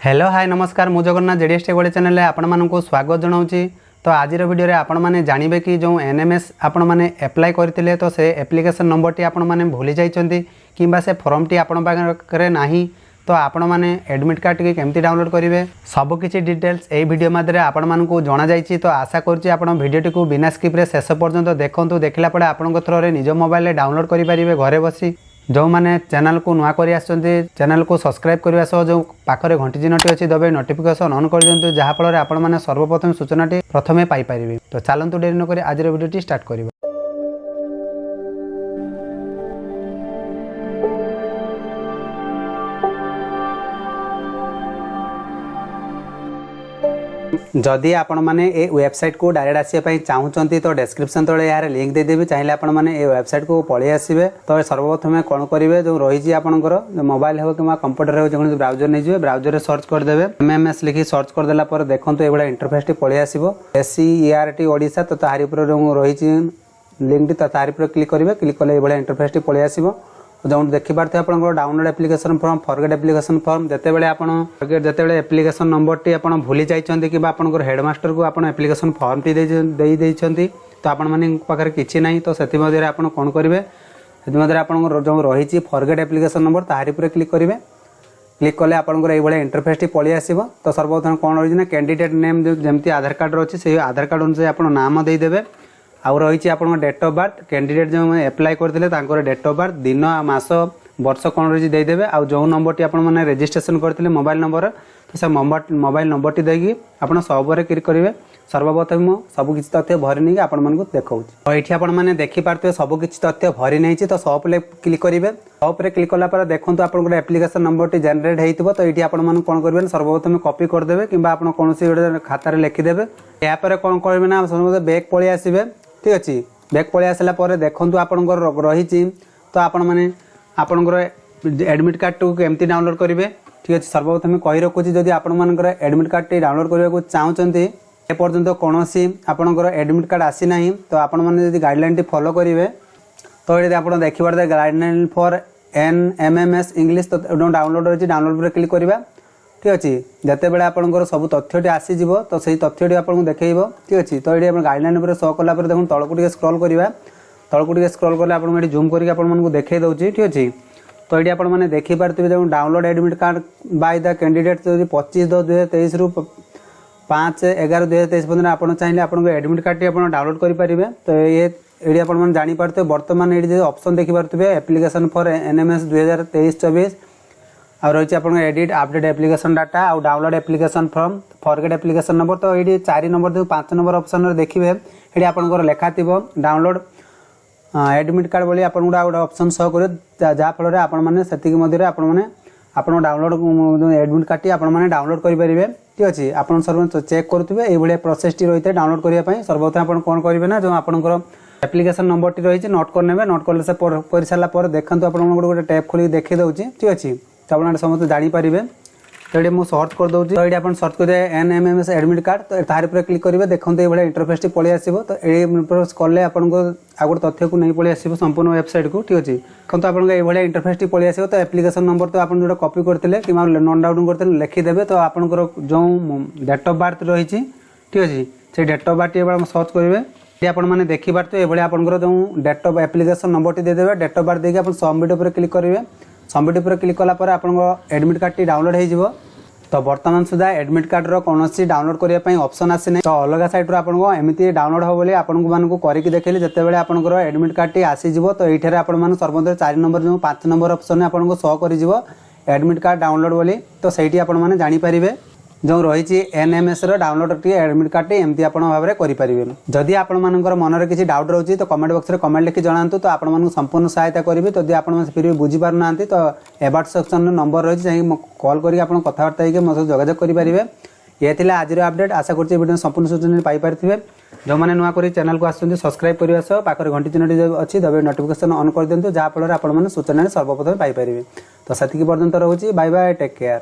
Hello hi नमस्कार मु Jagannath JDS take channel आपण मानक स्वागत जनाऊँगी। तो आज वीडियो आपण मैंने जानवे कि जो एनएमएस आपण मैंने एप्लाय करते तो से एप्लिकेशन नंबर टी आपण मैंने भूली जाइए कि से फॉर्म टी आपण पाखे नाही तो आपण मैंने एडमिट कार्ड टी केमती डाउनलोड करेंगे सबकि डिटेल्स यही वीडियो मध्य आपण मानक जना जाइए। तो आशा करुँच भिडियोटी को बिना स्किप्रे शेष पर्यंत देखूँ देखला पड़े आपण थ्रो निज मोबाइल डाउनलोड करेंगे घरे बसी। जो मैंने चैनल को नुआ कर चैनल को सब्सक्राइब करने सह जो पाखरे घंटी चिन्हटी अच्छी दबे नोटिफिकेशन ऑन कर दिंतु जहाँफल आपण मैंने सर्वप्रथम सूचनाटी प्रथमे पाइपर। तो चलतु डेरी नक आज वीडियो स्टार्ट करिबा। जदि आपण मैंने ये वेबसाइट को डायरेक्ट आसापी चाहूँगी तो डिस्क्रिप्शन तले यार लिंक देदेवी चाहिए आपण मैंने ये वेबसाइट को पलि आसबे। तो सर्वप्रथम कौन करेंगे जो रही आपंकर मोबाइल हो कि कंप्यूटर हो जो ब्राउजर नहीं जाए ब्राउजर सर्च करदे एमएमएस लिखी सर्च करदेला देखो ये इंटरफेस टी पलि आसो SCERT ओडिशा। तो तारि उपर जो रही लिंक टी तारि उपर क्लिक करेंगे क्लिक कले ये इंटरफेस टी पलि आसो। जो देखिपे आप download application form forget application form जिते एप्लिकेशन नंबर टी आप भूली जाइए कि हेडमास्टर को आप एप्लिकेशन फॉर्म टी दे तो आपण माने किसी ना तो से कौन करेंगे जो रही फॉरगेट एप्लिकेशन नंबर तारि उपर क्लिक करेंगे क्लिक कले आपंकर ये इंटरफेस टी पलि आसो। तो सर्वप्रथम कौन रही कैंडिडेट नेम जमी आधार कार्ड अच्छी से आधार कार्ड अनुसार आप नाम देदेवे आउ रही आप डेट ऑफ बर्थ कैंडिडेट जो एप्लाय करते डेट ऑफ बर्थ दिन मास वर्ष कौन रही देदेवे आउ जो नंबर टी आपने रजिस्ट्रेशन करते मोबाइल नंबर तो से मोबाइल नंबर टी देगी आप सबरे क्लिक करेंगे। सर्वप्रथम सबकि तथ्य भरी नहीं आपण मानक देखा तो ये आपने देखिपे सबकि तथ्य भरी नहीं तो सब क्लिक करेंगे। सबरे क्लिक कला देखो आप एप्लिकेशन नंबर टी जेनेट हो तो ये आपन कौन करेंगे सर्वप्रथम कॉपी करदे कि कौन गोटे खातार लिखिदेवे यापर कौन करेंगे ना सर्वप्रथम बैक पलि आसबे। ठीक अच्छे बैक पलि आसला देखो आपंकर रही तो आपण मैंने आपंकर एडमिट कार्ड टू केमती डाउनलोड करेंगे। ठीक अच्छे सर्वप्रथम कही रखुच्छी जदि आपंकर एडमिट कार्ड टी डाउनलोड करने चाहते एपर्यंत कौन आपंकर एडमिट कार्ड आसी ना तो आपण मैंने गाइडलाइन टी फॉलो करेंगे तो ये आप देखिए गाइडलाइन फॉर NMMS इंग्लिश तो डाउनलोड रही डाउनलोड पर क्लिक करवा। ठीक अच्छे जिते बड़े आपंकर सब तथ्यटी आसीज तो सही तथ्यटी आपको देखो। ठीक अच्छे तो ये गाइडलाइन पर शो कला देखो तलक टे स्क्रॉल करवा तलक टे स्क्रॉल कले आपको ये जूम करके देखे दूसरी। ठीक अच्छे तो ये आपने देखिपे जो download admit card by the candidate 25/10/2023 रु 5/11/2023 पर्यटन आप चाहिए आप एडमिट कार्ड टी आप डाउनलोड करेंगे। तो ये आप जापारे बर्तमान ये ऑप्शन देखिपे एप्लिकेशन फॉर NMS 2023-24 आ रही आप एडिट अपडेट एप्लिकेशन डाटा आउ download application form forget application number. तो ये 4 नंबर 5 नंबर ऑप्शन देखिए ये आपंकर लेखा थी डाउनलोड एडमिट कार्ड बोली आपको गोटे ऑप्शन शो कर जहाँफल आपने आप डाउनलोड एडमिट कार्ड टी आपने डाउनलोड करेंगे। ठीक अच्छे आप सर्व चेक करुवे ये प्रोसेस टी रही है डाउनलोड करने सर्वप्रथम आप कौन करेंगे ना जो आपंकर एप्लिकेशन नंबर टी रही नोट करने नोट कर सारापर देखते आपको गोटे टैब खोल देखी दूसरी। ठीक अच्छे तो आप समस्त जानीपारे तो ये मुझे सर्च कर दूसरी। तो ये आप सर्च करेंगे NMMS एडमिट कार्ड तो तार क्लिक करेंगे देखो ये इंटरफेस टी पलि आसो। तो ये कले आपको आउ गोटे तथ्य को नहीं पलि आसो संपूर्ण वेबसाइट को। ठीक अच्छे देखो आपको ये इंटरफेस टी पलि आसो। तो एप्लिकेशन नंबर तो आप जो कॉपी करते कि नोट डाउन करते लिखिदेवे तो आपंकर जो डेट ऑफ बर्थ रही। ठीक अच्छे से डेट ऑफ बर्थ टी सर्च करेंगे ये आपने देखिपे ये आपंकर जो डेट ऑफ एप्लिकेशन नंबर टी देदेवे डेट ऑफ बर्थ देखिए आप सबमिट पर क्लिक करेंगे। सबमिट पर क्लिक कलापर आप एडमिट कार्ड टी डाउनलोड हो। तो बर्तमान सुधा एडमिट कार्ड कौन डाउनलोड करने ऑप्शन आसी ना तो अलग साइट आपको एमती डाउनलोड हो बोली आपको करके देखिए जिते बड़े आपंकर एडमिट कार्ड टी आसीज तो ये सर्वप्रथम 4 नंबर जो 5 नंबर ऑप्शन आपको शो कर एडमिट कार्ड डाउनलोड बोली। तो सही आपने जानीपारे जो रही NMS download T admit card T एमती आप भाव में करेंगे। जदि आपण मनर किसी डाउट रही तो कमेंट बॉक्स में कमेंट लिखि जनातु तो आपण संपूर्ण सहायता करी। तो आप फिर भी बुझीपार ना तो एबाउट सेक्शन नंबर रही चाहिए कॉल करके कथबार्ता होकर मो जोगाजोग करेंगे। ये थी आज अपडेट आशा करुँच वीडियो संपूर्ण सूचना पाइपे जो मैंने नुआ कर चैनल को आसुँच सब्सक्राइब करने सह पाखर घंटी चिन्हटी अच्छी दबे नोटिफिकेशन ऑन कर दिंतु जहाँफल आप सूचना सर्वप्रथम पाइपर। तो से पर्यंत रोचे बाय बाय टेक केयर।